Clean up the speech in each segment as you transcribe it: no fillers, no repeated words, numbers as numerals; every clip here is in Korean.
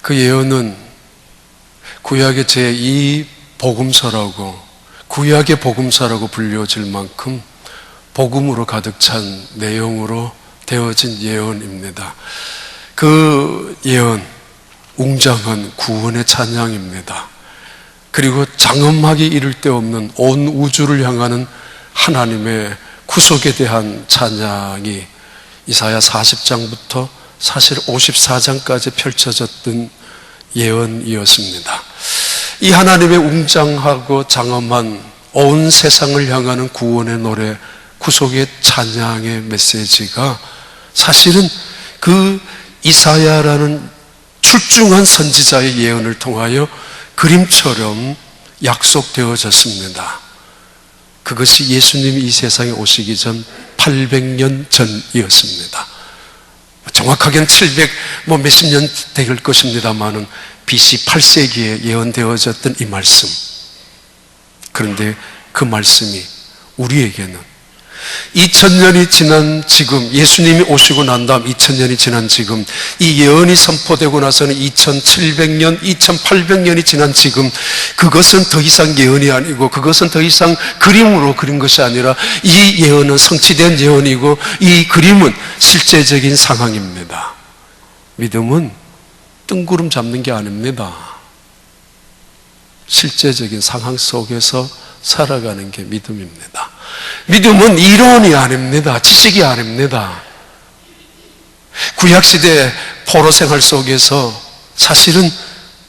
그 예언은 구약의 제2 복음서라고, 구약의 복음서라고 불려질 만큼 복음으로 가득 찬 내용으로 되어진 예언입니다. 그 예언, 웅장한 구원의 찬양입니다. 그리고 장엄하게 이를 데 없는 온 우주를 향하는 하나님의 구속에 대한 찬양이 이사야 40장부터 사실 54장까지 펼쳐졌던 예언이었습니다. 이 하나님의 웅장하고 장엄한 온 세상을 향하는 구원의 노래, 구속의 찬양의 메시지가 사실은 그 이사야라는 출중한 선지자의 예언을 통하여 그림처럼 약속되어졌습니다. 그것이 예수님이 이 세상에 오시기 전 800년 전이었습니다. 정확하게는 700 몇십 년 될 것입니다만은 BC 8세기에 예언되어졌던 이 말씀. 그런데 그 말씀이 우리에게는 2000년이 지난 지금, 예수님이 오시고 난 다음 2000년이 지난 지금, 이 예언이 선포되고 나서는 2700년, 2800년이 지난 지금, 그것은 더 이상 예언이 아니고 그것은 더 이상 그림으로 그린 것이 아니라 이 예언은 성취된 예언이고 이 그림은 실제적인 상황입니다. 믿음은 뜬구름 잡는 게 아닙니다. 실제적인 상황 속에서 살아가는 게 믿음입니다. 믿음은 이론이 아닙니다. 지식이 아닙니다. 구약시대 포로 생활 속에서 사실은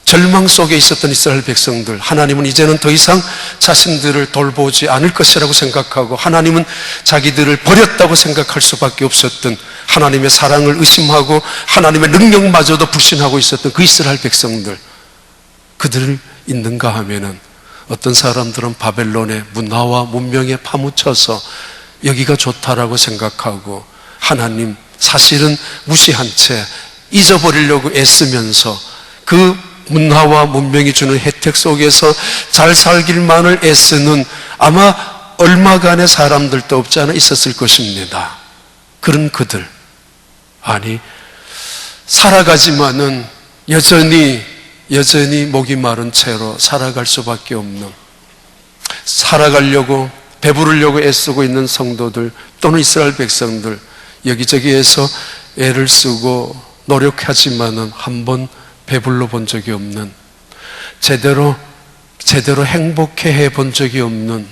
절망 속에 있었던 이스라엘 백성들, 하나님은 이제는 더 이상 자신들을 돌보지 않을 것이라고 생각하고 하나님은 자기들을 버렸다고 생각할 수밖에 없었던, 하나님의 사랑을 의심하고 하나님의 능력마저도 불신하고 있었던 그 이스라엘 백성들, 그들을 있는가 하면은 어떤 사람들은 바벨론의 문화와 문명에 파묻혀서 여기가 좋다라고 생각하고 하나님 사실은 무시한 채 잊어버리려고 애쓰면서 그 문화와 문명이 주는 혜택 속에서 잘 살길만을 애쓰는 아마 얼마간의 사람들도 없지 않아 있었을 것입니다. 그런 그들, 아니 살아가지만은 여전히 목이 마른 채로 살아갈 수밖에 없는, 살아가려고 배부르려고 애쓰고 있는 성도들 또는 이스라엘 백성들, 여기저기에서 애를 쓰고 노력하지만은 한번 배불러 본 적이 없는, 제대로 행복해 본 적이 없는,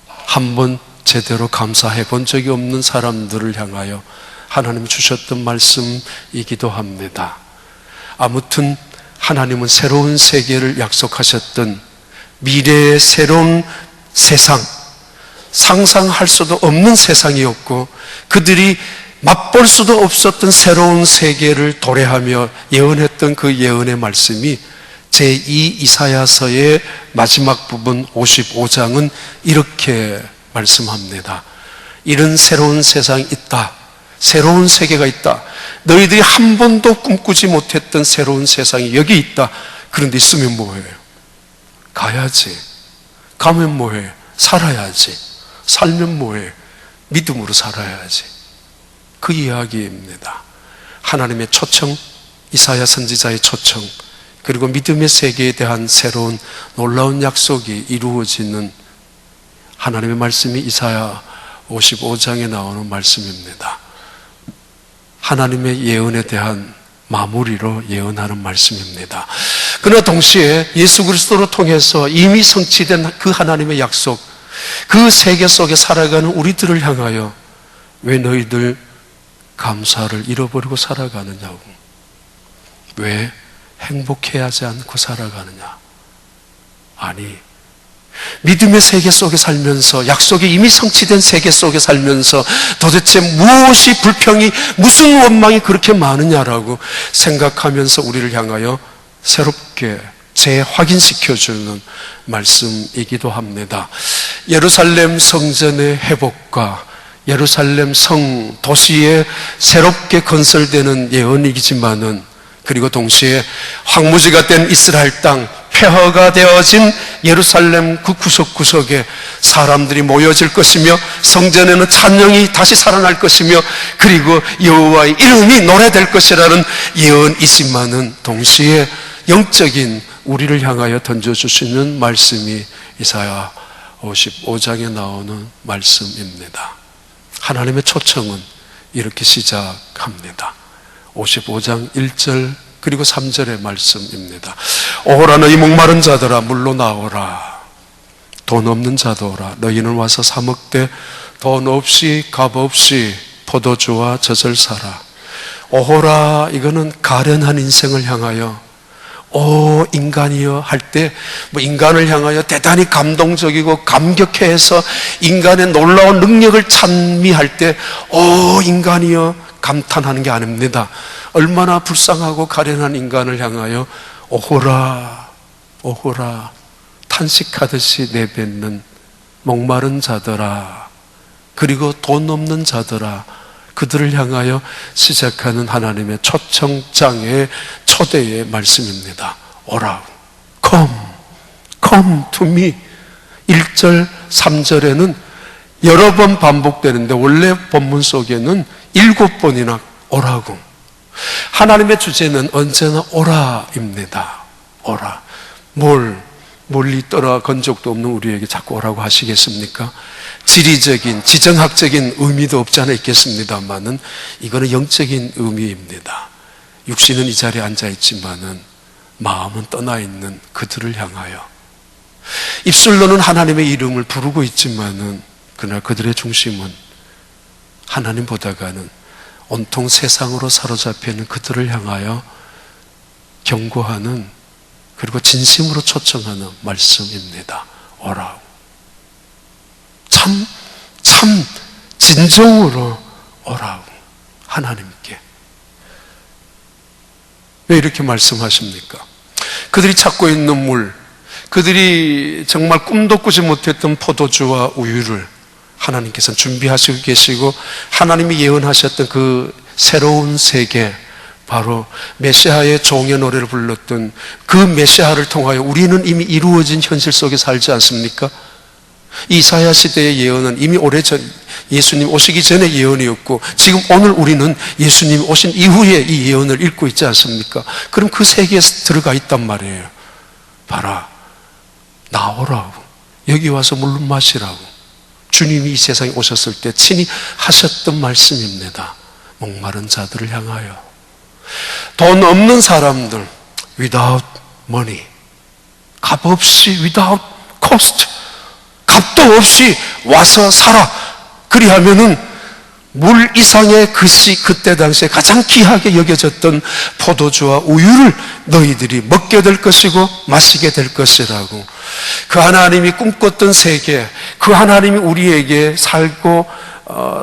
한번 제대로 감사해 본 적이 없는 사람들을 향하여 하나님이 주셨던 말씀이기도 합니다. 아무튼 하나님은 새로운 세계를 약속하셨던 미래의 새로운 세상, 상상할 수도 없는 세상이었고 그들이 맛볼 수도 없었던 새로운 세계를 도래하며 예언했던 그 예언의 말씀이 제2 이사야서의 마지막 부분 55장은 이렇게 말씀합니다. 이런 새로운 세상이 있다. 새로운 세계가 있다. 너희들이 한 번도 꿈꾸지 못했던 새로운 세상이 여기 있다. 그런데 있으면 뭐해요? 가야지. 가면 뭐해? 살아야지. 살면 뭐해? 믿음으로 살아야지. 그 이야기입니다. 하나님의 초청, 이사야 선지자의 초청, 그리고 믿음의 세계에 대한 새로운 놀라운 약속이 이루어지는 하나님의 말씀이 이사야 55장에 나오는 말씀입니다. 하나님의 예언에 대한 마무리로 예언하는 말씀입니다. 그러나 동시에 예수 그리스도로 통해서 이미 성취된 그 하나님의 약속, 그 세계 속에 살아가는 우리들을 향하여 왜 너희들 감사를 잃어버리고 살아가느냐고, 왜 행복해하지 않고 살아가느냐. 아니, 믿음의 세계 속에 살면서, 약속이 이미 성취된 세계 속에 살면서 도대체 무엇이 불평이, 무슨 원망이 그렇게 많으냐라고 생각하면서 우리를 향하여 새롭게 재확인시켜주는 말씀이기도 합니다. 예루살렘 성전의 회복과 예루살렘 성 도시에 새롭게 건설되는 예언이지만은, 그리고 동시에 황무지가 된 이스라엘 땅, 폐허가 되어진 예루살렘 그 구석구석에 사람들이 모여질 것이며 성전에는 찬양이 다시 살아날 것이며 그리고 여호와의 이름이 노래될 것이라는 예언이지만은 동시에 영적인 우리를 향하여 던져주시는 말씀이 이사야 55장에 나오는 말씀입니다. 하나님의 초청은 이렇게 시작합니다. 55장 1절 그리고 3절의 말씀입니다. 오라 너희 목마른 자들아 물로 나오라. 돈 없는 자도 오라. 너희는 와서 사 먹되 돈 없이 값 없이 포도주와 젖을 사라. 오호라 이거는 가련한 인생을 향하여 오 인간이여 할 때 인간을 향하여 대단히 감동적이고 감격해서 인간의 놀라운 능력을 찬미할 때 오 인간이여 감탄하는 게 아닙니다. 얼마나 불쌍하고 가련한 인간을 향하여 오호라 오호라 탄식하듯이 내뱉는 목마른 자들아 그리고 돈 없는 자들아 그들을 향하여 시작하는 하나님의 초청장의 초대의 말씀입니다. 오라 come to me 1절 3절에는 여러 번 반복되는데 원래 본문 속에는 7번이나 오라고. 하나님의 주제는 언제나 오라입니다. 오라. 멀리 떠나간 적도 없는 우리에게 자꾸 오라고 하시겠습니까? 지리적인, 지정학적인 의미도 없지 않아 있겠습니다만은 이거는 영적인 의미입니다. 육신은 이 자리에 앉아 있지만은 마음은 떠나 있는 그들을 향하여 입술로는 하나님의 이름을 부르고 있지만은 그러나 그들의 중심은 하나님보다가는 온통 세상으로 사로잡혀 있는 그들을 향하여 경고하는 그리고 진심으로 초청하는 말씀입니다. 오라. 참 진정으로 오라고 하나님께. 왜 이렇게 말씀하십니까? 그들이 찾고 있는 물, 그들이 정말 꿈도 꾸지 못했던 포도주와 우유를 하나님께서는 준비하시고 계시고 하나님이 예언하셨던 그 새로운 세계, 바로 메시아의 종의 노래를 불렀던 그 메시아를 통하여 우리는 이미 이루어진 현실 속에 살지 않습니까? 이사야 시대의 예언은 이미 오래전 예수님 오시기 전에 예언이었고 지금 오늘 우리는 예수님 오신 이후에 이 예언을 읽고 있지 않습니까? 그럼 그 세계에 들어가 있단 말이에요. 봐라, 나오라고, 여기 와서 물 마시라고 주님이 이 세상에 오셨을 때 친히 하셨던 말씀입니다. 목마른 자들을 향하여. 돈 없는 사람들 without money, 값 없이 without cost, 값도 없이 와서 살아. 그리하면은 물 이상의 것이 그때 당시에 가장 귀하게 여겨졌던 포도주와 우유를 너희들이 먹게 될 것이고 마시게 될 것이라고. 그 하나님이 꿈꿨던 세계, 그 하나님이 우리에게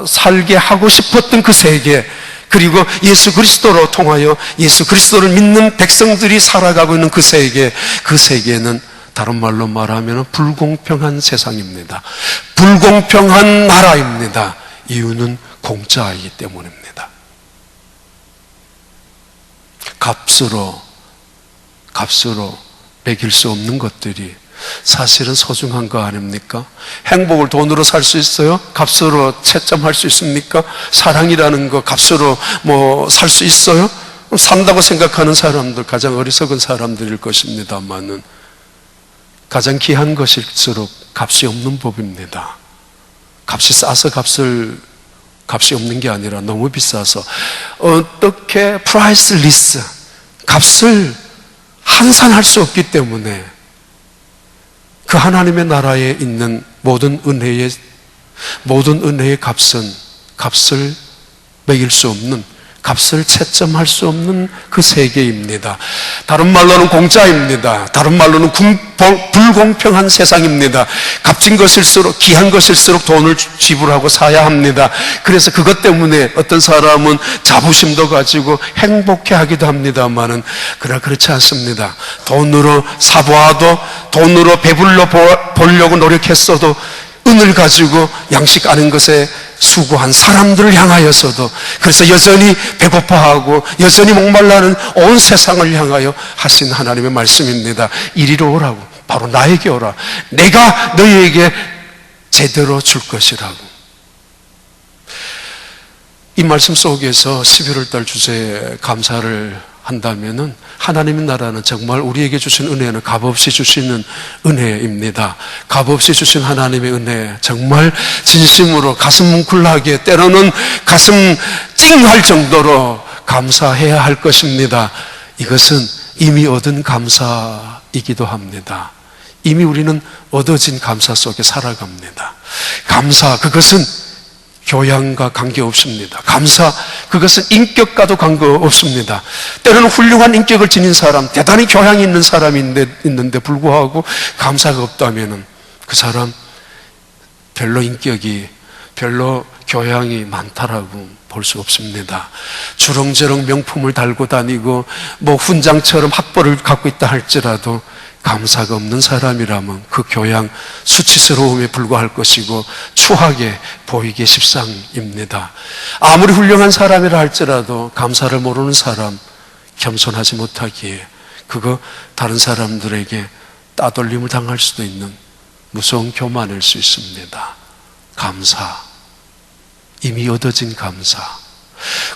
살게 하고 싶었던 그 세계, 그리고 예수 그리스도로 통하여 예수 그리스도를 믿는 백성들이 살아가고 있는 그 세계, 그 세계는 다른 말로 말하면 불공평한 세상입니다. 불공평한 나라입니다. 이유는 공짜이기 때문입니다. 값으로 매길 수 없는 것들이 사실은 소중한 거 아닙니까? 행복을 돈으로 살 수 있어요? 값으로 채점할 수 있습니까? 사랑이라는 거 값으로 살 수 있어요? 산다고 생각하는 사람들 가장 어리석은 사람들일 것입니다만은 가장 귀한 것일수록 값이 없는 법입니다. 값이 싸서 값이 없는 게 아니라 너무 비싸서 어떻게 프라이스리스, 값을 환산할 수 없기 때문에 그 하나님의 나라에 있는 모든 은혜의 값을 매길 수 없는, 값을 채점할 수 없는 그 세계입니다. 다른 말로는 공짜입니다. 다른 말로는 불공평한 세상입니다. 값진 것일수록, 귀한 것일수록 돈을 지불하고 사야 합니다. 그래서 그것 때문에 어떤 사람은 자부심도 가지고 행복해 하기도 합니다만은, 그러나 그렇지 않습니다. 돈으로 사보아도, 돈으로 배불러 보려고 노력했어도 은을 가지고 양식 아는 것에 수고한 사람들을 향하여서도, 그래서 여전히 배고파하고 여전히 목말라는 온 세상을 향하여 하신 하나님의 말씀입니다. 이리로 오라고, 바로 나에게 오라. 내가 너희에게 제대로 줄 것이라고. 이 말씀 속에서 11월 달 주제에 감사를 한다면은, 하나님의 나라는 정말 우리에게 주신 은혜는 값없이 주시는 은혜입니다. 값없이 주신 하나님의 은혜, 정말 진심으로 가슴 뭉클하게, 때로는 가슴 찡할 정도로 감사해야 할 것입니다. 이것은 이미 얻은 감사이기도 합니다. 이미 우리는 얻어진 감사 속에 살아갑니다. 감사, 그것은 교양과 관계없습니다. 감사, 그것은 인격과도 관계없습니다. 때로는 훌륭한 인격을 지닌 사람, 대단히 교양이 있는 사람이 있는데 불구하고 감사가 없다면 그 사람 별로 인격이, 별로 교양이 많다라고 볼 수 없습니다. 주렁주렁 명품을 달고 다니고 훈장처럼 학벌을 갖고 있다 할지라도 감사가 없는 사람이라면 그 교양 수치스러움에 불과할 것이고 추하게 보이기 십상입니다. 아무리 훌륭한 사람이라 할지라도 감사를 모르는 사람, 겸손하지 못하기에 그거 다른 사람들에게 따돌림을 당할 수도 있는 무서운 교만일 수 있습니다. 감사, 이미 얻어진 감사,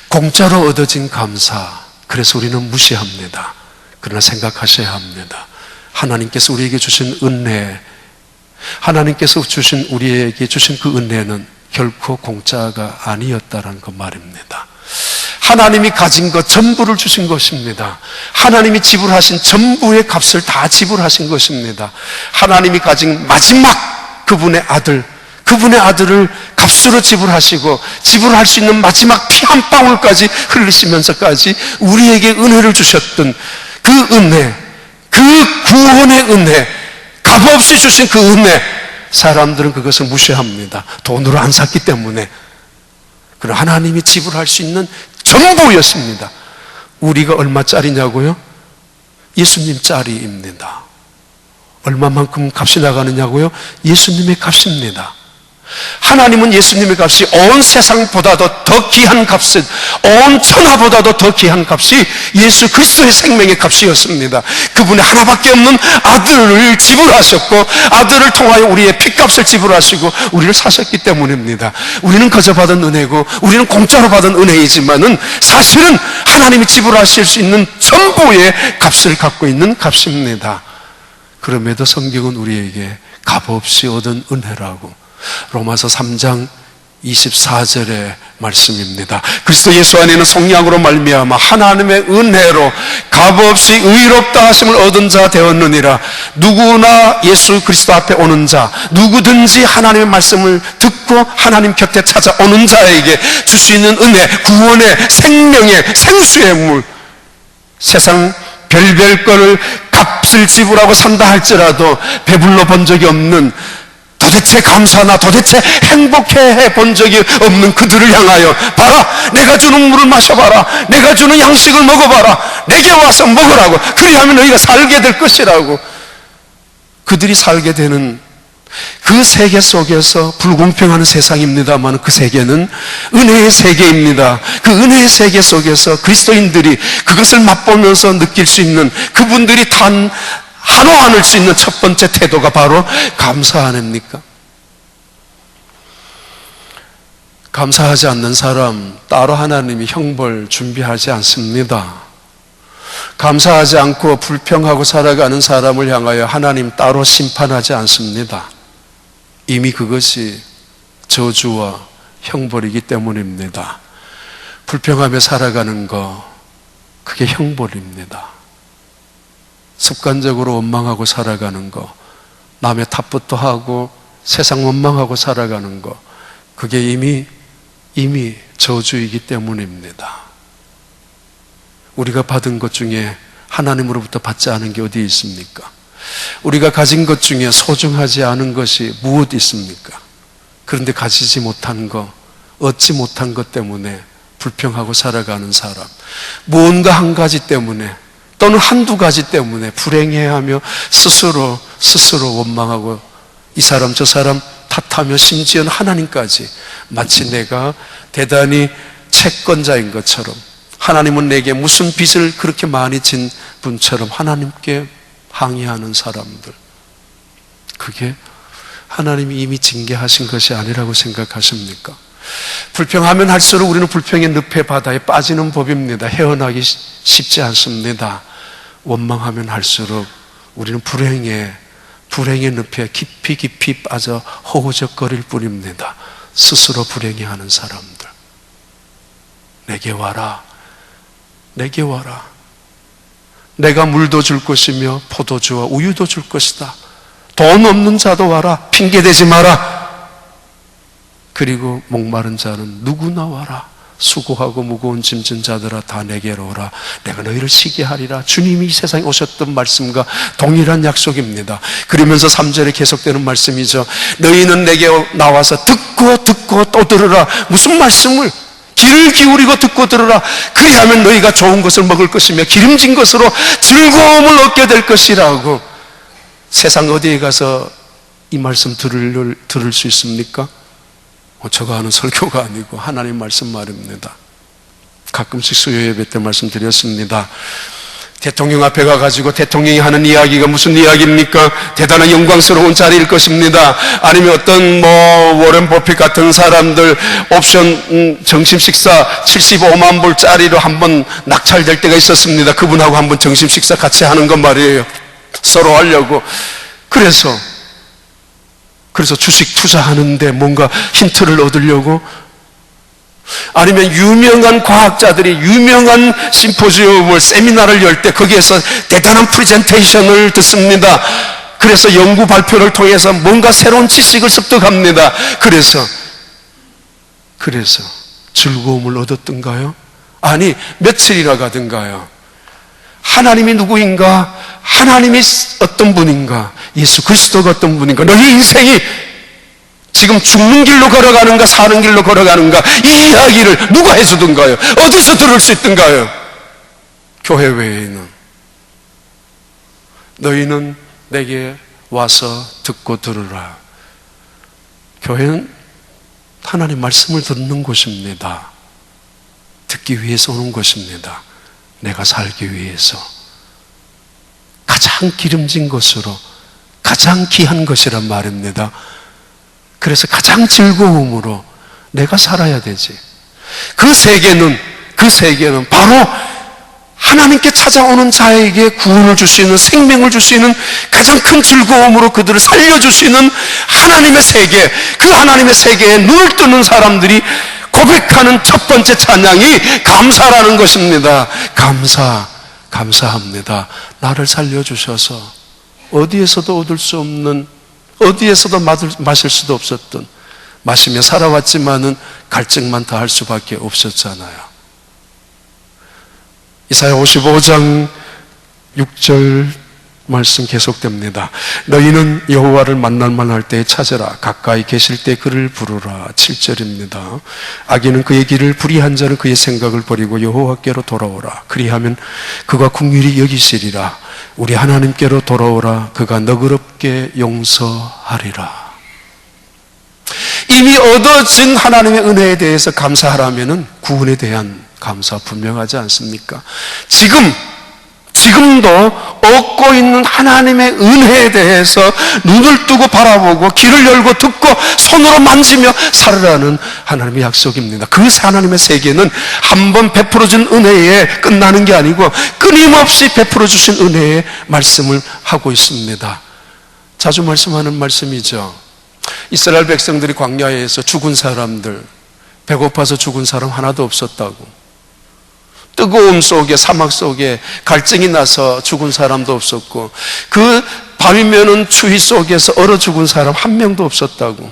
공짜로 얻어진 감사, 그래서 우리는 무시합니다. 그러나 생각하셔야 합니다. 하나님께서 우리에게 주신 은혜, 하나님께서 우리에게 주신 그 은혜는 결코 공짜가 아니었다라는 그 말입니다. 하나님이 가진 것 전부를 주신 것입니다. 하나님이 지불하신 전부의 값을 다 지불하신 것입니다. 하나님이 가진 마지막 그분의 아들을 값으로 지불하시고, 지불할 수 있는 마지막 피 한 방울까지 흘리시면서까지 우리에게 은혜를 주셨던 그 은혜, 그 구원의 은혜, 값없이 주신 그 은혜, 사람들은 그것을 무시합니다. 돈으로 안 샀기 때문에. 그러나 하나님이 지불할 수 있는 전부였습니다. 우리가 얼마짜리냐고요? 예수님짜리입니다. 얼마만큼 값이 나가느냐고요? 예수님의 값입니다. 하나님은 예수님의 값이 온 세상보다도 더 귀한 값은, 온 천하보다도 더 귀한 값이 예수 그리스도의 생명의 값이었습니다. 그분의 하나밖에 없는 아들을 지불하셨고, 아들을 통하여 우리의 핏값을 지불하시고 우리를 사셨기 때문입니다. 우리는 거저 받은 은혜고, 우리는 공짜로 받은 은혜이지만은 사실은 하나님이 지불하실 수 있는 전부의 값을 갖고 있는 값입니다. 그럼에도 성경은 우리에게 값없이 얻은 은혜라고, 로마서 3장 24절의 말씀입니다. 그리스도 예수 안에는 속량으로 말미암아 하나님의 은혜로 값없이 의롭다 하심을 얻은 자 되었느니라. 누구나 예수 그리스도 앞에 오는 자, 누구든지 하나님의 말씀을 듣고 하나님 곁에 찾아오는 자에게 줄 수 있는 은혜, 구원의 생명의 생수의 물, 세상 별별 거를 값을 지불하고 산다 할지라도 배불러 본 적이 없는, 도대체 감사나 도대체 행복해 본 적이 없는 그들을 향하여, 봐라, 내가 주는 물을 마셔봐라, 내가 주는 양식을 먹어봐라, 내게 와서 먹으라고, 그리하면 너희가 살게 될 것이라고. 그들이 살게 되는 그 세계 속에서, 불공평한 세상입니다만 그 세계는 은혜의 세계입니다. 그 은혜의 세계 속에서 그리스도인들이 그것을 맛보면서 느낄 수 있는, 그분들이 한호안을 수 있는 첫 번째 태도가 바로 감사 아닙니까? 감사하지 않는 사람 따로 하나님이 형벌 준비하지 않습니다. 감사하지 않고 불평하고 살아가는 사람을 향하여 하나님 따로 심판하지 않습니다. 이미 그것이 저주와 형벌이기 때문입니다. 불평하며 살아가는 거, 그게 형벌입니다. 습관적으로 원망하고 살아가는 거, 남의 탓부터 하고 세상 원망하고 살아가는 거, 그게 이미 저주이기 때문입니다. 우리가 받은 것 중에 하나님으로부터 받지 않은 게 어디 있습니까? 우리가 가진 것 중에 소중하지 않은 것이 무엇 있습니까? 그런데 가지지 못한 것, 얻지 못한 것 때문에 불평하고 살아가는 사람, 무언가 한 가지 때문에 또는 한두 가지 때문에 불행해하며 스스로 원망하고 이 사람 저 사람 탓하며 심지어는 하나님까지 마치 내가 대단히 채권자인 것처럼, 하나님은 내게 무슨 빚을 그렇게 많이 진 분처럼 하나님께 항의하는 사람들, 그게 하나님이 이미 징계하신 것이 아니라고 생각하십니까? 불평하면 할수록 우리는 불평의 늪의 바다에 빠지는 법입니다. 헤어나기 쉽지 않습니다. 원망하면 할수록 우리는 불행의 늪에 깊이 빠져 허우적거릴 뿐입니다. 스스로 불행해하는 사람들. 내게 와라. 내게 와라. 내가 물도 줄 것이며 포도주와 우유도 줄 것이다. 돈 없는 자도 와라. 핑계대지 마라. 그리고 목마른 자는 누구나 와라. 수고하고 무거운 짐진 자들아 다 내게로 오라. 내가 너희를 쉬게 하리라. 주님이 이 세상에 오셨던 말씀과 동일한 약속입니다. 그러면서 3절에 계속되는 말씀이죠. 너희는 내게 나와서 듣고 또 들으라. 무슨 말씀을? 귀를 기울이고 듣고 들으라. 그리하면 너희가 좋은 것을 먹을 것이며 기름진 것으로 즐거움을 얻게 될 것이라고. 세상 어디에 가서 이 말씀 들을 수 있습니까? 제가 하는 설교가 아니고 하나님 말씀 말입니다. 가끔씩 수요 예배 때 말씀드렸습니다. 대통령 앞에 가가지고 대통령이 하는 이야기가 무슨 이야기입니까? 대단한 영광스러운 자리일 것입니다. 아니면 어떤 워렌 버핏 같은 사람들 옵션 점심 식사 75만 불짜리로 한번 낙찰될 때가 있었습니다. 그분하고 한번 점심 식사 같이 하는 것 말이에요. 서로 하려고. 그래서 주식 투자하는데 뭔가 힌트를 얻으려고, 아니면 유명한 과학자들이 유명한 심포지엄을 세미나를 열 때 거기에서 대단한 프레젠테이션을 듣습니다. 그래서 연구 발표를 통해서 뭔가 새로운 지식을 습득합니다. 그래서 즐거움을 얻었던가요? 아니, 며칠이나 가든가요. 하나님이 누구인가? 하나님이 어떤 분인가? 예수 그리스도가 어떤 분인가? 너희 인생이 지금 죽는 길로 걸어가는가 사는 길로 걸어가는가? 이 이야기를 누가 해주던가요? 어디서 들을 수 있던가요? 교회 외에는. 너희는 내게 와서 듣고 들으라. 교회는 하나님 말씀을 듣는 곳입니다. 듣기 위해서 오는 곳입니다. 내가 살기 위해서 가장 기름진 것으로 가장 귀한 것이란 말입니다. 그래서 가장 즐거움으로 내가 살아야 되지. 그 세계는 바로 하나님께 찾아오는 자에게 구원을 줄 수 있는, 생명을 줄 수 있는 가장 큰 즐거움으로 그들을 살려줄 수 있는 하나님의 세계. 그 하나님의 세계에 눈을 뜨는 사람들이 고백하는 첫 번째 찬양이 감사라는 것입니다. 감사합니다. 나를 살려주셔서 어디에서도 얻을 수 없는, 어디에서도 마실 수도 없었던, 마시며 살아왔지만은 갈증만 더할 수밖에 없었잖아요. 이사야 55장 6절 말씀 계속됩니다. 너희는 여호와를 만날 만할 때에 찾으라. 가까이 계실 때 그를 부르라. 7절입니다. 악인은 그의 길을, 불의한 자는 그의 생각을 버리고 여호와께로 돌아오라. 그리하면 그가 긍휼히 여기시리라. 우리 하나님께로 돌아오라. 그가 너그럽게 용서하리라. 이미 얻어진 하나님의 은혜에 대해서 감사하라면은 구원에 대한 감사 분명하지 않습니까? 지금도 얻고 있는 하나님의 은혜에 대해서 눈을 뜨고 바라보고 귀를 열고 듣고 손으로 만지며 살으라는 하나님의 약속입니다. 그 하나님의 세계는 한번 베풀어준 은혜에 끝나는 게 아니고 끊임없이 베풀어 주신 은혜의 말씀을 하고 있습니다. 자주 말씀하는 말씀이죠. 이스라엘 백성들이 광야에서 죽은 사람들, 배고파서 죽은 사람 하나도 없었다고. 뜨거움 속에, 사막 속에 갈증이 나서 죽은 사람도 없었고, 그 밤이면은 추위 속에서 얼어 죽은 사람 한 명도 없었다고.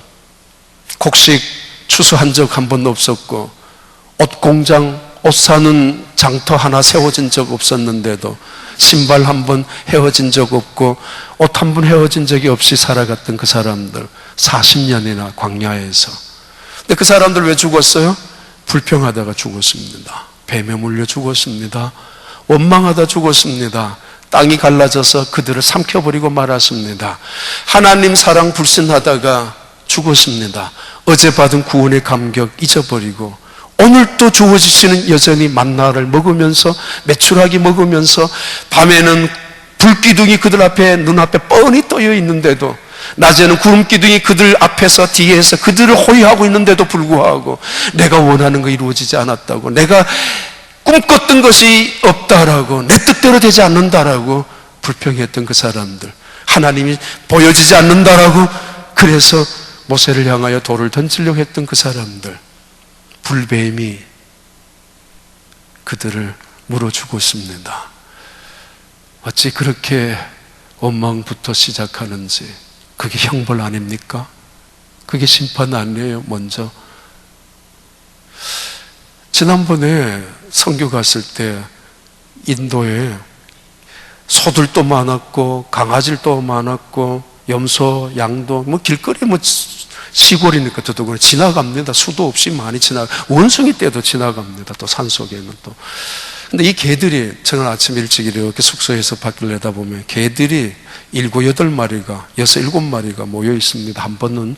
곡식 추수한 적 한 번도 없었고, 옷 공장, 옷 사는 장터 하나 세워진 적 없었는데도 신발 한 번 헤어진 적 없고 옷 한 번 헤어진 적이 없이 살아갔던 그 사람들 40년이나 광야에서. 근데 그 사람들 왜 죽었어요? 불평하다가 죽었습니다. 뱀에 물려 죽었습니다. 원망하다 죽었습니다. 땅이 갈라져서 그들을 삼켜버리고 말았습니다. 하나님 사랑 불신하다가 죽었습니다. 어제 받은 구원의 감격 잊어버리고 오늘 또 주어지시는 여전히 만나를 먹으면서 메추라기 먹으면서 밤에는 불기둥이 그들 앞에 눈앞에 뻔히 떠여 있는데도 낮에는 구름기둥이 그들 앞에서 뒤에서 그들을 호위하고 있는데도 불구하고 내가 원하는 거 이루어지지 않았다고, 내가 꿈꿨던 것이 없다라고, 내 뜻대로 되지 않는다라고 불평했던 그 사람들, 하나님이 보여지지 않는다라고 그래서 모세를 향하여 돌을 던지려고 했던 그 사람들, 불뱀이 그들을 물어 죽었습니다. 어찌 그렇게 원망부터 시작하는지. 그게 형벌 아닙니까? 그게 심판 아니에요? 먼저 지난번에 선교 갔을 때 인도에 소들도 많았고 강아지도 많았고 염소, 양도 뭐 길거리 뭐 시골이니까 저도 지나갑니다. 수도 없이 많이 원숭이 떼도 지나갑니다. 또 산속에는 또. 근데 이 개들이, 저는 아침 일찍 이렇게 숙소에서 밖을 내다보면 개들이 7, 8마리가, 6, 7마리가 모여 있습니다. 한 번은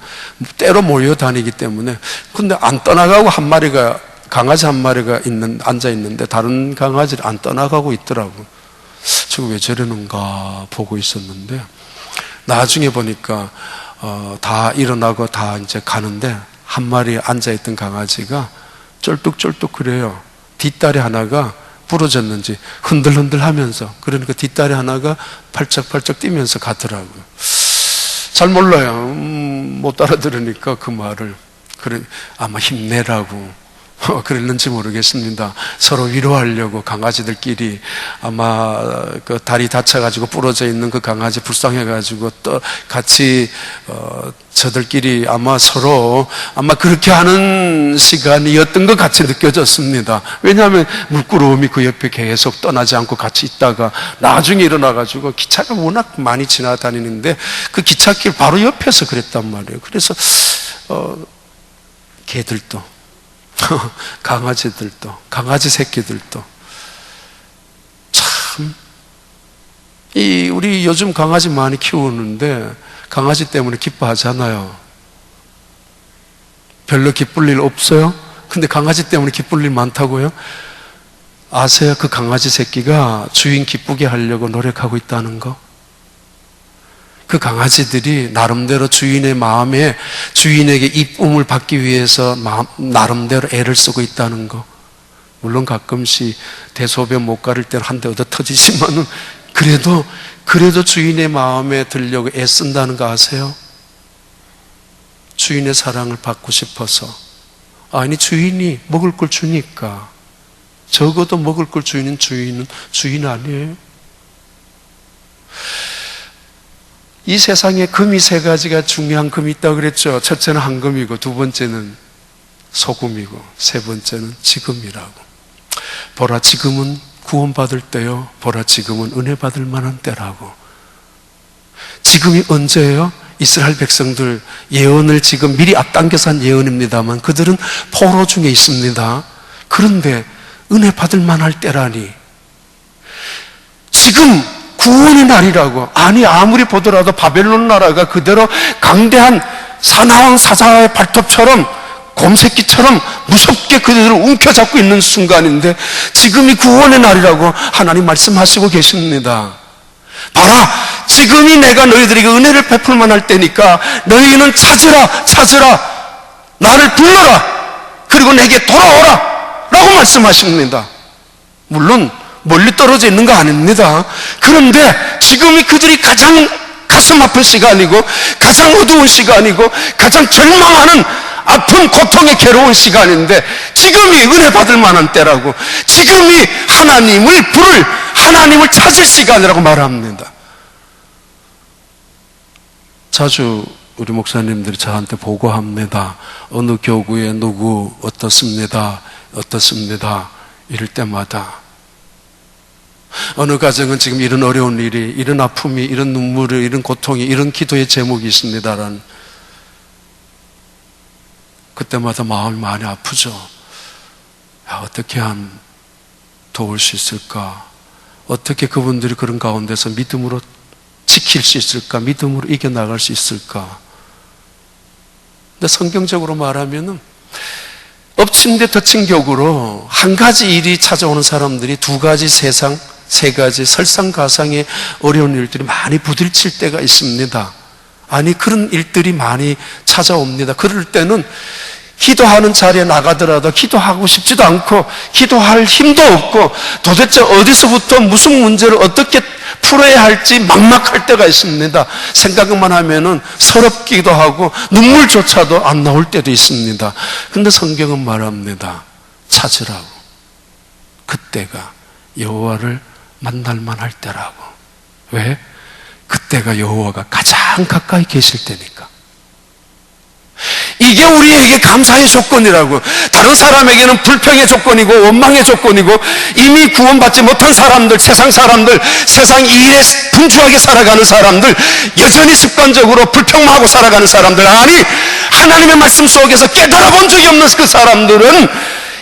때로 모여 다니기 때문에. 근데 안 떠나가고 한 마리가, 강아지 한 마리가 앉아 있는데 다른 강아지를 안 떠나가고 있더라고요. 저거 왜 저러는가 보고 있었는데 나중에 보니까 다 일어나고 다 이제 가는데 한 마리 앉아있던 강아지가 쩔뚝쩔뚝 그래요. 뒷다리 하나가 부러졌는지 흔들흔들 하면서, 그러니까 뒷다리 하나가 팔짝팔짝 뛰면서 가더라고요. 잘 몰라요. 못 알아들으니까 그 말을. 그래, 아마 힘내라고 그랬는지 모르겠습니다. 서로 위로하려고 강아지들끼리 아마 그 다리 다쳐가지고 부러져 있는 그 강아지 불쌍해가지고 또 같이 저들끼리 아마 서로 아마 그렇게 하는 시간이었던 것 같이 느껴졌습니다. 왜냐하면 물끄러움이 그 옆에 계속 떠나지 않고 같이 있다가 나중에 일어나가지고 기차가 워낙 많이 지나다니는데 그 기찻길 바로 옆에서 그랬단 말이에요. 그래서 개들도 강아지들도, 강아지 새끼들도 참, 우리 요즘 강아지 많이 키우는데 강아지 때문에 기뻐하잖아요. 별로 기쁠 일 없어요? 근데 강아지 때문에 기쁠 일 많다고요? 아세요? 그 강아지 새끼가 주인 기쁘게 하려고 노력하고 있다는 거? 그 강아지들이 나름대로 주인의 마음에, 주인에게 이쁨을 받기 위해서 나름대로 애를 쓰고 있다는 거. 물론 가끔씩 대소변 못 가릴 때는 한 대 얻어 터지지만은 그래도 주인의 마음에 들려고 애쓴다는 거 아세요? 주인의 사랑을 받고 싶어서. 아니, 주인이 먹을 걸 주니까. 적어도 먹을 걸 주인은 주인 아니에요? 이 세상에 금이 3가지가 중요한 금이 있다고 그랬죠. 첫째는 황금이고, 두 번째는 소금이고, 세 번째는 지금이라고. 보라, 지금은 구원받을 때요. 보라, 지금은 은혜 받을 만한 때라고. 지금이 언제예요? 이스라엘 백성들 예언을 지금 미리 앞당겨서 한 예언입니다만 그들은 포로 중에 있습니다. 그런데 은혜 받을 만할 때라니. 지금 구원의 날이라고. 아니, 아무리 보더라도 바벨론 나라가 그대로 강대한 사나운 사자의 발톱처럼, 곰새끼처럼 무섭게 그들을 움켜잡고 있는 순간인데 지금이 구원의 날이라고 하나님 말씀하시고 계십니다. 봐라, 지금이 내가 너희들에게 은혜를 베풀 만할 때니까 너희는 찾으라, 나를 불러라, 그리고 내게 돌아오라 라고 말씀하십니다. 물론 멀리 떨어져 있는 거 아닙니다. 그런데 지금이 그들이 가장 가슴 아픈 시간이고, 가장 어두운 시간이고, 가장 절망하는 아픈 고통의 괴로운 시간인데 지금이 은혜 받을 만한 때라고, 지금이 하나님을 부를, 하나님을 찾을 시간이라고 말합니다. 자주 우리 목사님들이 저한테 보고합니다. 어느 교구에 누구 어떻습니다 이럴 때마다 어느 가정은 지금 이런 어려운 일이, 이런 아픔이, 이런 눈물이, 이런 고통이, 이런 기도의 제목이 있습니다라는, 그때마다 마음이 많이 아프죠. 어떻게 하면 도울 수 있을까? 어떻게 그분들이 그런 가운데서 믿음으로 지킬 수 있을까? 믿음으로 이겨나갈 수 있을까? 근데 성경적으로 말하면은 엎친 데 덮친 격으로 한 가지 일이 찾아오는 사람들이 두 가지 세상, 세 가지 설상가상의 어려운 일들이 많이 부딪힐 때가 있습니다. 아니, 그런 일들이 많이 찾아옵니다. 그럴 때는 기도하는 자리에 나가더라도 기도하고 싶지도 않고 기도할 힘도 없고 도대체 어디서부터 무슨 문제를 어떻게 풀어야 할지 막막할 때가 있습니다. 생각만 하면은 서럽기도 하고 눈물조차도 안 나올 때도 있습니다. 근데 성경은 말합니다. 찾으라고. 그때가 여호와를 만날만 할 때라고. 왜? 그때가 여호와가 가장 가까이 계실 때니까. 이게 우리에게 감사의 조건이라고. 다른 사람에게는 불평의 조건이고 원망의 조건이고 이미 구원받지 못한 사람들, 세상 사람들, 세상 일에 분주하게 살아가는 사람들, 여전히 습관적으로 불평만 하고 살아가는 사람들, 아니 하나님의 말씀 속에서 깨달아 본 적이 없는 그 사람들은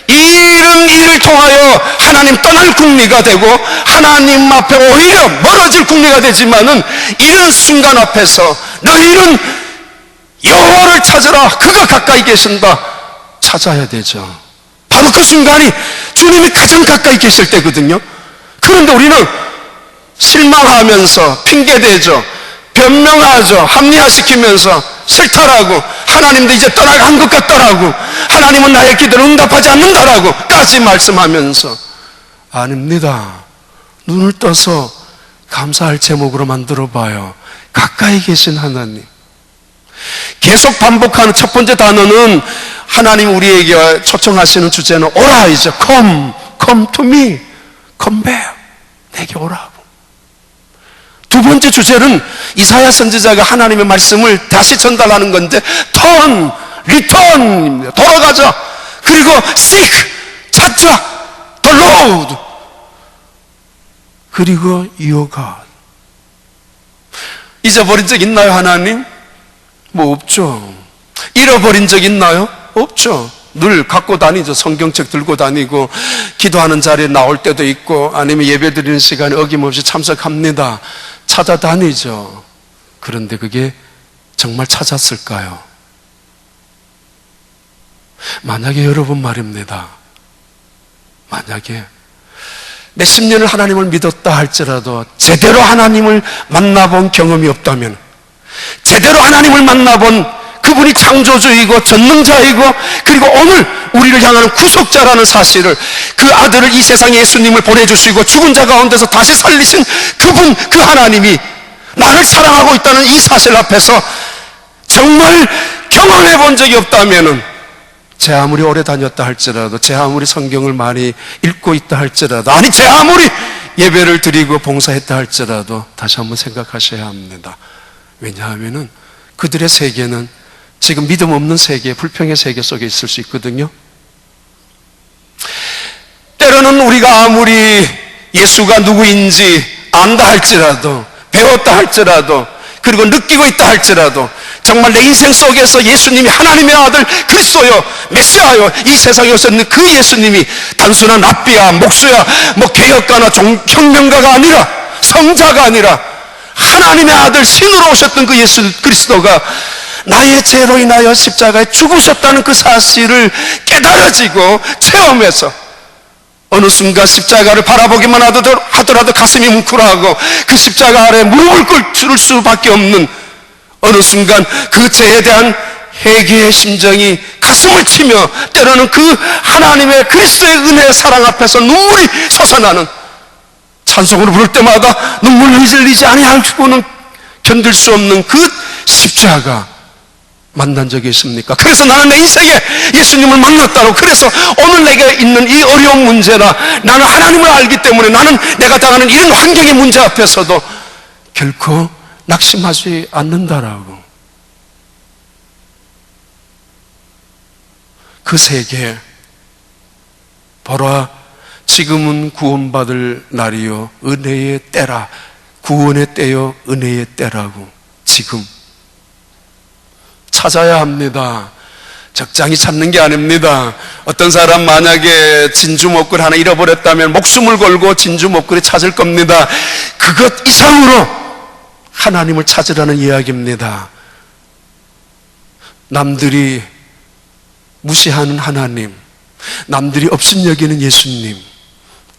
이런 일을 통하여 하나님 떠날 국리가 되고 하나님 앞에 오히려 멀어질 국리가 되지만은 이런 순간 앞에서 너희는 여호와를 찾으라. 그가 가까이 계신다. 찾아야 되죠. 바로 그 순간이 주님이 가장 가까이 계실 때거든요. 그런데 우리는 실망하면서 핑계대죠. 변명하죠. 합리화시키면서 싫다라고, 하나님도 이제 떠나간 것 같다라고, 하나님은 나의 기도를 응답하지 않는다라고 까지 말씀하면서, 아닙니다. 눈을 떠서 감사할 제목으로 만들어 봐요. 가까이 계신 하나님. 계속 반복하는 첫 번째 단어는 하나님 우리에게 초청하시는 주제는 오라이죠. come to me, come back. 내게 오라고. 두 번째 주제는 이사야 선지자가 하나님의 말씀을 다시 전달하는 건데 return, 돌아가자. 그리고 seek, 찾자, the Lord. 그리고 your God. 잊어버린 적 있나요, 하나님? 뭐 없죠. 잃어버린 적 있나요? 없죠. 늘 갖고 다니죠. 성경책 들고 다니고 기도하는 자리에 나올 때도 있고 아니면 예배 드리는 시간에 어김없이 참석합니다. 찾아다니죠. 그런데 그게 정말 찾았을까요? 만약에 여러분 말입니다. 만약에 몇십 년을 하나님을 믿었다 할지라도 제대로 하나님을 만나본 경험이 없다면, 제대로 하나님을 만나본 그분이 창조주이고 전능자이고 그리고 오늘 우리를 향하는 구속자라는 사실을, 그 아들을 이 세상에 예수님을 보내주시고 죽은 자 가운데서 다시 살리신 그분, 그 하나님이 나를 사랑하고 있다는 이 사실 앞에서 정말 경험해 본 적이 없다면은, 제 아무리 오래 다녔다 할지라도, 제 아무리 성경을 많이 읽고 있다 할지라도, 아니 제 아무리 예배를 드리고 봉사했다 할지라도 다시 한번 생각하셔야 합니다. 왜냐하면은 그들의 세계는 지금 믿음 없는 세계, 불평의 세계 속에 있을 수 있거든요. 때로는 우리가 아무리 예수가 누구인지 안다 할지라도, 배웠다 할지라도, 그리고 느끼고 있다 할지라도, 정말 내 인생 속에서 예수님이 하나님의 아들 그리스도요, 메시아요, 이 세상에 오셨는 그 예수님이 단순한 랍비야, 목수야, 뭐 개혁가나 혁명가가 아니라, 성자가 아니라 하나님의 아들 신으로 오셨던 그 예수 그리스도가 나의 죄로 인하여 십자가에 죽으셨다는 그 사실을 깨달아지고 체험해서 어느 순간 십자가를 바라보기만 하더라도 가슴이 뭉클하고 그 십자가 아래 무릎을 꿇을 수밖에 없는, 어느 순간 그 죄에 대한 회개의 심정이 가슴을 치며 때로는 그 하나님의 그리스도의 은혜의 사랑 앞에서 눈물이 솟아나는, 찬송으로 부를 때마다 눈물을 흘리지 아니하고는 견딜 수 없는 그 십자가 만난 적이 있습니까? 그래서 나는 내 인생에 예수님을 만났다고, 그래서 오늘 내가 있는 이 어려운 문제나 나는 하나님을 알기 때문에 나는 내가 당하는 이런 환경의 문제 앞에서도 결코 낙심하지 않는다라고. 그 세계, 보라 지금은 구원받을 날이요 은혜의 때라. 구원의 때요 은혜의 때라고. 지금 찾아야 합니다. 적당히 찾는 게 아닙니다. 어떤 사람 만약에 진주 목걸이 하나 잃어버렸다면 목숨을 걸고 진주 목걸이 찾을 겁니다. 그것 이상으로 하나님을 찾으라는 이야기입니다. 남들이 무시하는 하나님, 남들이 업신여기는 예수님,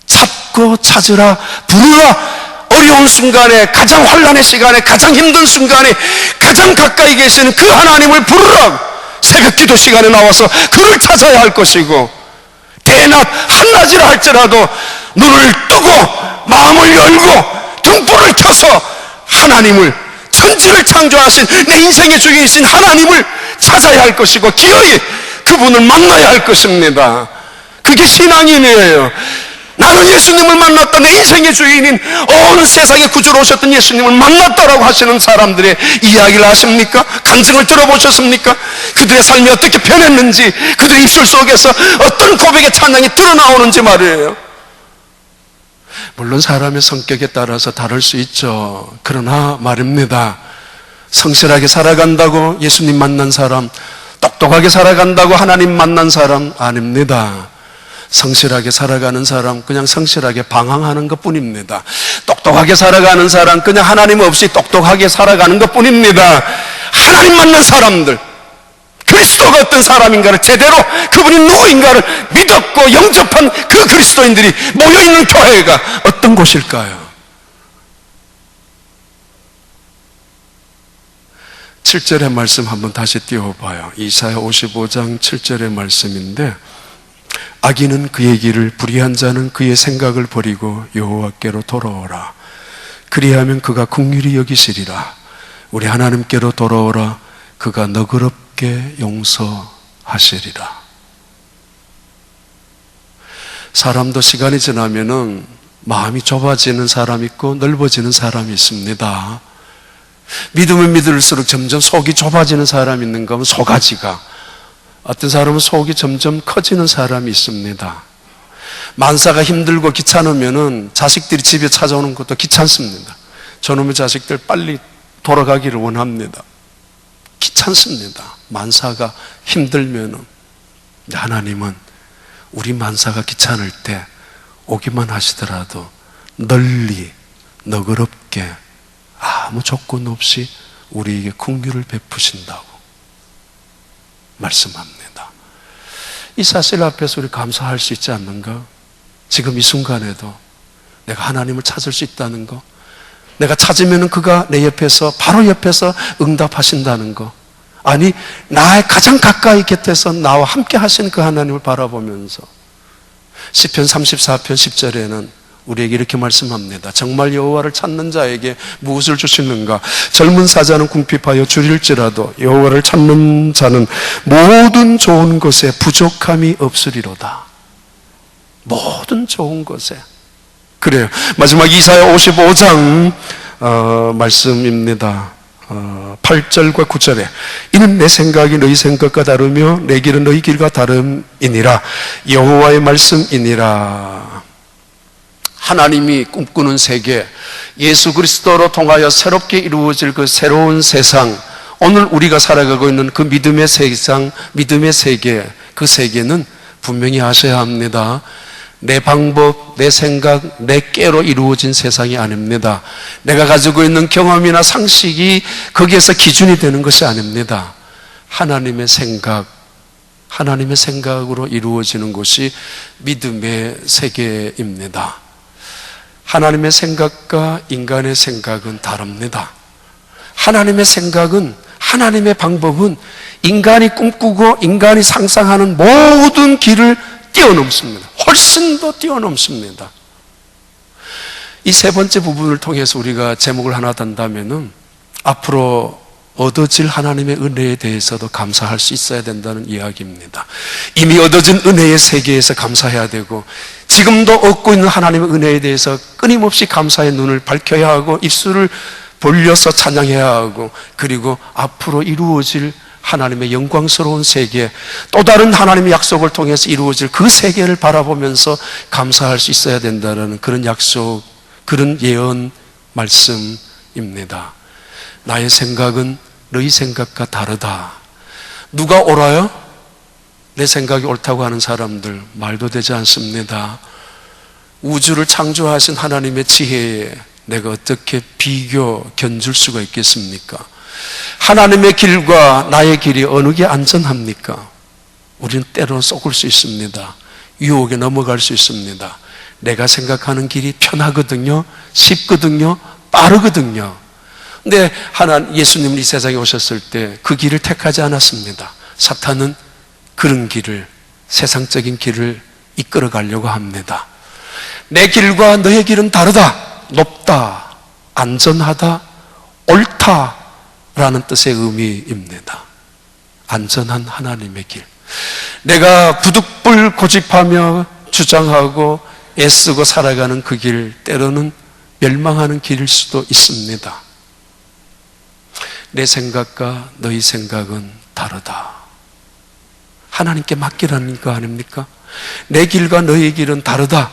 찾고 찾으라, 부르라. 어려운 순간에, 가장 환난의 시간에, 가장 힘든 순간에 가장 가까이 계시는 그 하나님을 부르라. 새벽 기도 시간에 나와서 그를 찾아야 할 것이고, 대낮 한낮이라 할지라도 눈을 뜨고 마음을 열고 등불을 켜서 하나님을, 천지를 창조하신 내 인생의 주인이신 하나님을 찾아야 할 것이고, 기어이 그분을 만나야 할 것입니다. 그게 신앙인이에요. 나는 예수님을 만났다, 내 인생의 주인인 온 세상의 구주로 오셨던 예수님을 만났다라고 하시는 사람들의 이야기를 아십니까? 간증을 들어보셨습니까? 그들의 삶이 어떻게 변했는지, 그들의 입술 속에서 어떤 고백의 찬양이 드러나오는지 말이에요. 물론 사람의 성격에 따라서 다를 수 있죠. 그러나 말입니다, 성실하게 살아간다고 예수님 만난 사람, 똑똑하게 살아간다고 하나님 만난 사람 아닙니다. 성실하게 살아가는 사람, 그냥 성실하게 방황하는 것 뿐입니다. 똑똑하게 살아가는 사람, 그냥 하나님 없이 똑똑하게 살아가는 것 뿐입니다. 하나님 만난 사람들, 그리스도가 어떤 사람인가를 제대로, 그분이 누구인가를 믿었고 영접한 그 그리스도인들이 모여있는 교회가 어떤 곳일까요? 7절의 말씀 한번 다시 띄워봐요. 이사야 55장 7절의 말씀인데, 악인은 그의 길을, 불의한 자는 그의 생각을 버리고 여호와께로 돌아오라. 그리하면 그가 긍휼히 여기시리라. 우리 하나님께로 돌아오라. 그가 너그럽게 용서하시리라. 사람도 시간이 지나면은 마음이 좁아지는 사람이 있고 넓어지는 사람이 있습니다. 믿으면 믿을수록 점점 속이 좁아지는 사람이 있는가 하면 속아지가, 어떤 사람은 속이 점점 커지는 사람이 있습니다. 만사가 힘들고 귀찮으면은 자식들이 집에 찾아오는 것도 귀찮습니다. 저놈의 자식들 빨리 돌아가기를 원합니다. 귀찮습니다. 만사가 힘들면은. 하나님은 우리 만사가 귀찮을 때 오기만 하시더라도 널리 너그럽게 아무 조건 없이 우리에게 긍휼을 베푸신다고 말씀합니다. 이 사실 앞에서 우리 감사할 수 있지 않는가? 지금 이 순간에도 내가 하나님을 찾을 수 있다는 거, 내가 찾으면 그가 내 옆에서, 바로 옆에서 응답하신다는 거, 아니 나의 가장 가까이 곁에서 나와 함께 하시는 그 하나님을 바라보면서 시편 34편 10절에는 우리에게 이렇게 말씀합니다. 정말 여호와를 찾는 자에게 무엇을 주시는가? 젊은 사자는 궁핍하여 줄일지라도 여호와를 찾는 자는 모든 좋은 것에 부족함이 없으리로다. 모든 좋은 것에. 그래요. 마지막 이사야 55장 말씀입니다. 8절과 9절에 이는 내 생각이 너희 생각과 다르며 내 길은 너희 길과 다름이니라. 여호와의 말씀이니라. 하나님이 꿈꾸는 세계, 예수 그리스도로 통하여 새롭게 이루어질 그 새로운 세상, 오늘 우리가 살아가고 있는 그 믿음의 세상, 믿음의 세계, 그 세계는 분명히 아셔야 합니다. 내 방법, 내 생각, 내 깨로 이루어진 세상이 아닙니다. 내가 가지고 있는 경험이나 상식이 거기에서 기준이 되는 것이 아닙니다. 하나님의 생각, 하나님의 생각으로 이루어지는 것이 믿음의 세계입니다. 하나님의 생각과 인간의 생각은 다릅니다. 하나님의 생각은, 하나님의 방법은 인간이 꿈꾸고 인간이 상상하는 모든 길을 뛰어넘습니다. 훨씬 더 뛰어넘습니다. 이 세 번째 부분을 통해서 우리가 제목을 하나 단다면은 앞으로 얻어질 하나님의 은혜에 대해서도 감사할 수 있어야 된다는 이야기입니다. 이미 얻어진 은혜의 세계에서 감사해야 되고, 지금도 얻고 있는 하나님의 은혜에 대해서 끊임없이 감사의 눈을 밝혀야 하고, 입술을 벌려서 찬양해야 하고, 그리고 앞으로 이루어질 하나님의 영광스러운 세계, 또 다른 하나님의 약속을 통해서 이루어질 그 세계를 바라보면서 감사할 수 있어야 된다는 그런 약속, 그런 예언 말씀입니다. 나의 생각은 너희 생각과 다르다. 누가 옳아요? 내 생각이 옳다고 하는 사람들 말도 되지 않습니다. 우주를 창조하신 하나님의 지혜에 내가 어떻게 비교, 견줄 수가 있겠습니까? 하나님의 길과 나의 길이 어느 게 안전합니까? 우리는 때로는 속을 수 있습니다. 유혹에 넘어갈 수 있습니다. 내가 생각하는 길이 편하거든요, 쉽거든요, 빠르거든요. 근데 예수님은 이 세상에 오셨을 때 그 길을 택하지 않았습니다. 사탄은 그런 길을, 세상적인 길을 이끌어 가려고 합니다. 내 길과 너의 길은 다르다, 높다, 안전하다, 옳다라는 뜻의 의미입니다. 안전한 하나님의 길. 내가 부득불 고집하며 주장하고 애쓰고 살아가는 그 길, 때로는 멸망하는 길일 수도 있습니다. 내 생각과 너희 생각은 다르다. 하나님께 맡기라는 거 아닙니까? 내 길과 너희 길은 다르다,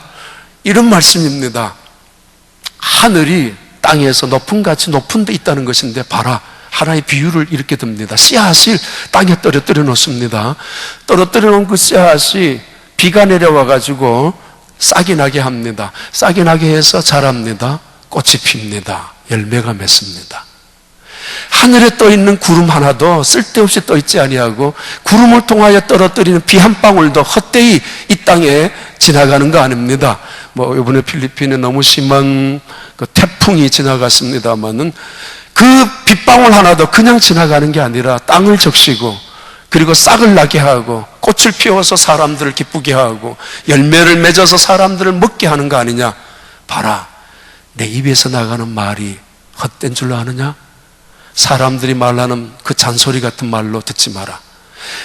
이런 말씀입니다. 하늘이 땅에서 높음같이 높은 데 있다는 것인데, 봐라, 하나의 비유를 이렇게 듭니다. 씨앗을 땅에 떨어뜨려 놓습니다. 떨어뜨려 놓은 그 씨앗이 비가 내려와 가지고 싹이 나게 합니다. 싹이 나게 해서 자랍니다. 꽃이 핍니다. 열매가 맺습니다. 하늘에 떠 있는 구름 하나도 쓸데없이 떠 있지 아니하고, 구름을 통하여 떨어뜨리는 비 한 방울도 헛되이 이 땅에 지나가는 거 아닙니다. 이번에 필리핀에 너무 심한 그 태풍이 지나갔습니다만은, 그 빗방울 하나도 그냥 지나가는 게 아니라 땅을 적시고, 그리고 싹을 나게 하고, 꽃을 피워서 사람들을 기쁘게 하고, 열매를 맺어서 사람들을 먹게 하는 거 아니냐. 봐라, 내 입에서 나가는 말이 헛된 줄 아느냐? 사람들이 말하는 그 잔소리 같은 말로 듣지 마라.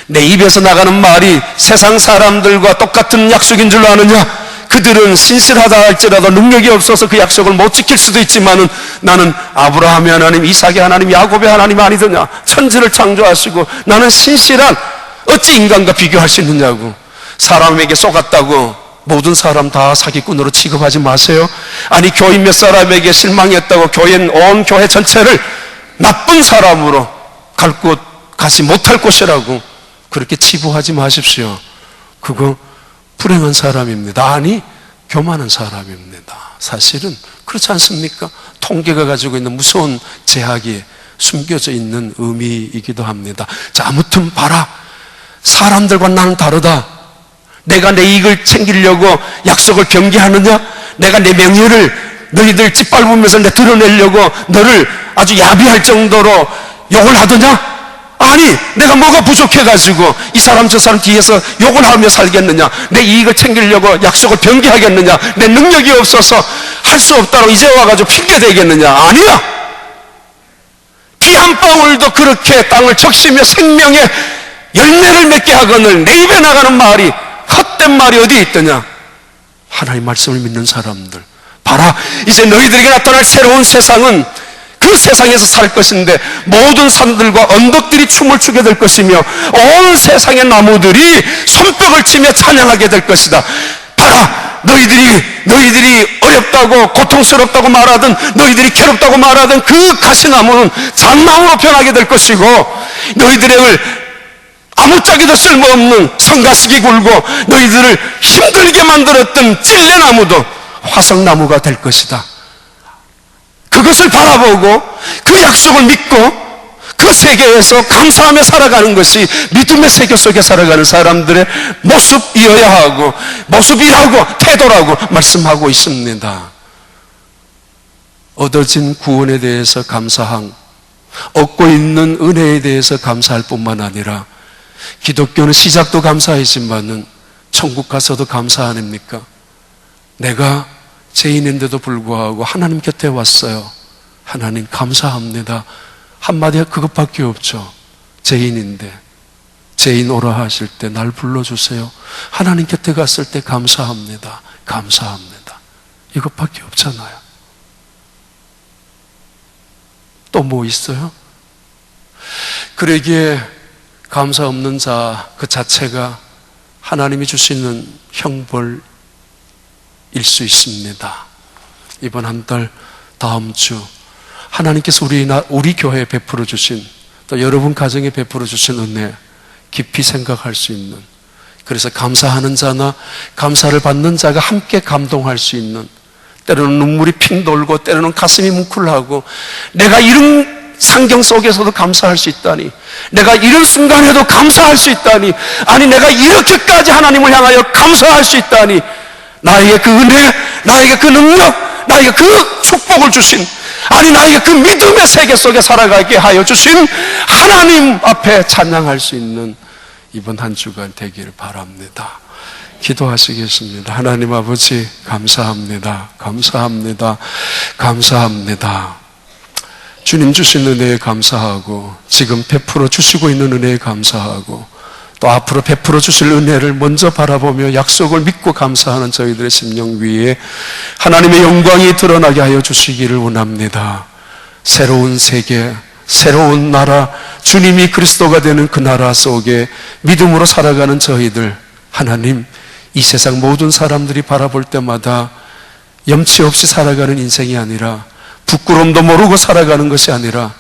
내 입에서 나가는 말이 세상 사람들과 똑같은 약속인 줄 아느냐? 그들은 신실하다 할지라도 능력이 없어서 그 약속을 못 지킬 수도 있지만은, 나는 아브라함의 하나님, 이삭의 하나님, 야곱의 하나님 아니더냐? 천지를 창조하시고 나는 신실한, 어찌 인간과 비교할 수 있느냐고. 사람에게 속았다고 모든 사람 다 사기꾼으로 취급하지 마세요. 아니, 교인 몇 사람에게 실망했다고 온 교회 전체를 나쁜 사람으로 갈 곳 가지 못할 곳이라고 그렇게 치부하지 마십시오. 그거 불행한 사람입니다. 아니, 교만한 사람입니다. 사실은 그렇지 않습니까? 통계가 가지고 있는 무서운 제약이 숨겨져 있는 의미이기도 합니다. 자, 아무튼 봐라, 사람들과 나는 다르다. 내가 내 이익을 챙기려고 약속을 변개하느냐? 내가 내 명예를 너희들 짓밟으면서 내 드러내려고 너를 아주 야비할 정도로 욕을 하더냐? 아니, 내가 뭐가 부족해가지고 이 사람 저 사람 뒤에서 욕을 하며 살겠느냐? 내 이익을 챙기려고 약속을 변개하겠느냐? 내 능력이 없어서 할 수 없다고 이제 와가지고 핑계대겠느냐? 아니야! 비 한 방울도 그렇게 땅을 적시며 생명의 열매를 맺게 하거늘 내 입에 나가는 말이 헛된 말이 어디에 있더냐? 하나님 말씀을 믿는 사람들, 봐라, 이제 너희들에게 나타날 새로운 세상은 그 세상에서 살 것인데, 모든 산들과 언덕들이 춤을 추게 될 것이며 온 세상의 나무들이 손뼉을 치며 찬양하게 될 것이다. 봐라, 너희들이 어렵다고 고통스럽다고 말하든, 너희들이 괴롭다고 말하든 그 가시나무는 잣나무로 변하게 될 것이고, 너희들을 아무짝에도 쓸모없는 성가시기 굴고 너희들을 힘들게 만들었던 찔레나무도 화석나무가 될 것이다. 그것을 바라보고 그 약속을 믿고 그 세계에서 감사하며 살아가는 것이 믿음의 세계 속에 살아가는 사람들의 모습이어야 하고, 모습이라고, 태도라고 말씀하고 있습니다. 얻어진 구원에 대해서 감사함, 얻고 있는 은혜에 대해서 감사할 뿐만 아니라, 기독교는 시작도 감사이지만은 천국 가서도 감사 아닙니까? 내가 죄인인데도 불구하고 하나님 곁에 왔어요. 하나님 감사합니다. 한마디가 그것밖에 없죠. 죄인인데 죄인 오라 하실 때 날 불러주세요. 하나님 곁에 갔을 때 감사합니다. 감사합니다. 이것밖에 없잖아요. 또 뭐 있어요? 그러기에 감사 없는 자 그 자체가 하나님이 주시는 형벌일 수 있습니다. 이번 한 달, 다음 주 하나님께서 우리 교회에 베풀어 주신, 또 여러분 가정에 베풀어 주신 은혜 깊이 생각할 수 있는, 그래서 감사하는 자나 감사를 받는 자가 함께 감동할 수 있는, 때로는 눈물이 핑 돌고 때로는 가슴이 뭉클하고 내가 이런 상경 속에서도 감사할 수 있다니, 내가 이런 순간에도 감사할 수 있다니, 아니 내가 이렇게까지 하나님을 향하여 감사할 수 있다니, 나에게 그 은혜, 나에게 그 능력, 나에게 그 축복을 주신, 아니 나에게 그 믿음의 세계 속에 살아가게 하여 주신 하나님 앞에 찬양할 수 있는 이번 한 주간 되기를 바랍니다. 기도하시겠습니다. 하나님 아버지, 감사합니다. 감사합니다. 감사합니다. 주님 주신 은혜에 감사하고, 지금 베풀어 주시고 있는 은혜에 감사하고, 또 앞으로 베풀어 주실 은혜를 먼저 바라보며 약속을 믿고 감사하는 저희들의 심령 위에 하나님의 영광이 드러나게 하여 주시기를 원합니다. 새로운 세계, 새로운 나라, 주님이 그리스도가 되는 그 나라 속에 믿음으로 살아가는 저희들, 하나님, 이 세상 모든 사람들이 바라볼 때마다 염치 없이 살아가는 인생이 아니라, 부끄러움도 모르고 살아가는 것이 아니라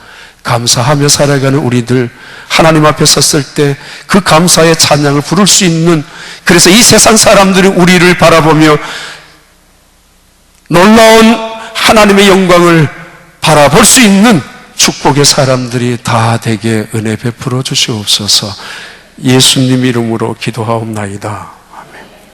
감사하며 살아가는 우리들, 하나님 앞에 섰을 때 그 감사의 찬양을 부를 수 있는, 그래서 이 세상 사람들이 우리를 바라보며 놀라운 하나님의 영광을 바라볼 수 있는 축복의 사람들이 다 되게 은혜 베풀어 주시옵소서. 예수님 이름으로 기도하옵나이다.